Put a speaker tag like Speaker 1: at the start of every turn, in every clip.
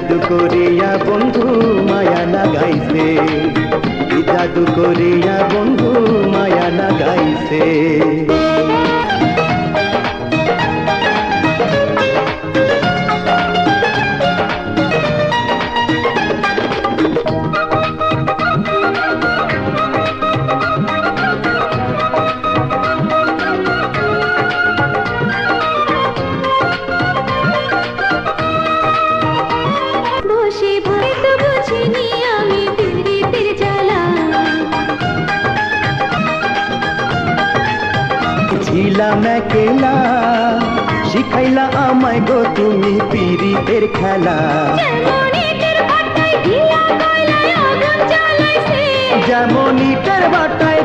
Speaker 1: জাদু করিয়া বন্ধু মায়া লাগাইছে, কি জাদু করিয়া বন্ধু মায়া লাগাইছে। ছিলাম একলা, শিখাইলা আমায় গো তুমি পিরিতের খেলা। যেমন ইটের ভাটায়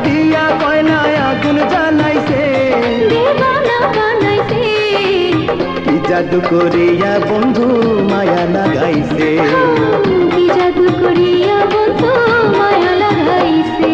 Speaker 1: দিয়া কয়লায় আগুন জ্বালাইছে, কি জাদু করিয়া বন্ধু মায়া লাগাইছে,
Speaker 2: কি জাদু করিয়া বন্ধু মায়া লাগাইছে।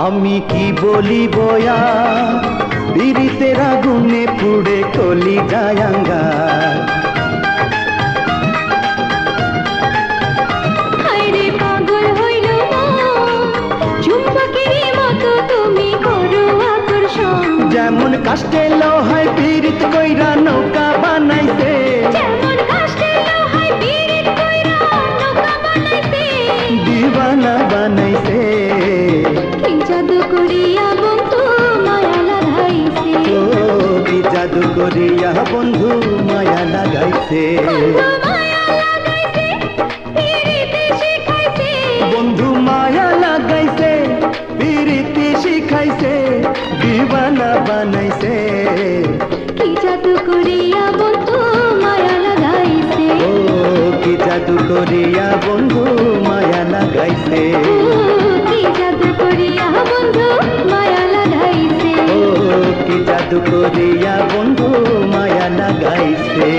Speaker 1: আমি কি বলি বয়া, পিরিতের আগুনে পুড়ে কলি যায়াঙ্গার।
Speaker 2: হায়রে পাগল হইল চুম্বকের মতো তুমি করো আকর্ষণ।
Speaker 1: যেমন কাষ্টে লোহায় পিরিত কইরা নৌকা বানাইছে,
Speaker 2: যেমন কাষ্টে লোহায় পিরিত কইরা নৌকা বানাইছে,
Speaker 1: দিওয়ানা বানাইছে।
Speaker 2: কি জাদু করিয়া বন্ধু মায়া লাগাইছে,
Speaker 1: ও কি জাদু করিয়া বন্ধু মায়া লাগাইছে, বন্ধু মায়া লাগাইছে পিরিতি শিখাইছে, দিওয়ানা বানাইছে।
Speaker 2: কি জাদু করিয়া বন্ধু মায়া লাগাইছে,
Speaker 1: ও কি জাদু করিয়া বন্ধু মায়া লাগাইছে,
Speaker 2: কি জাদু করিয়া বন্ধু মায়া লাগাইছে,
Speaker 1: ও কি জাদু করিয়া বন্ধু মায়া লাগাইছে।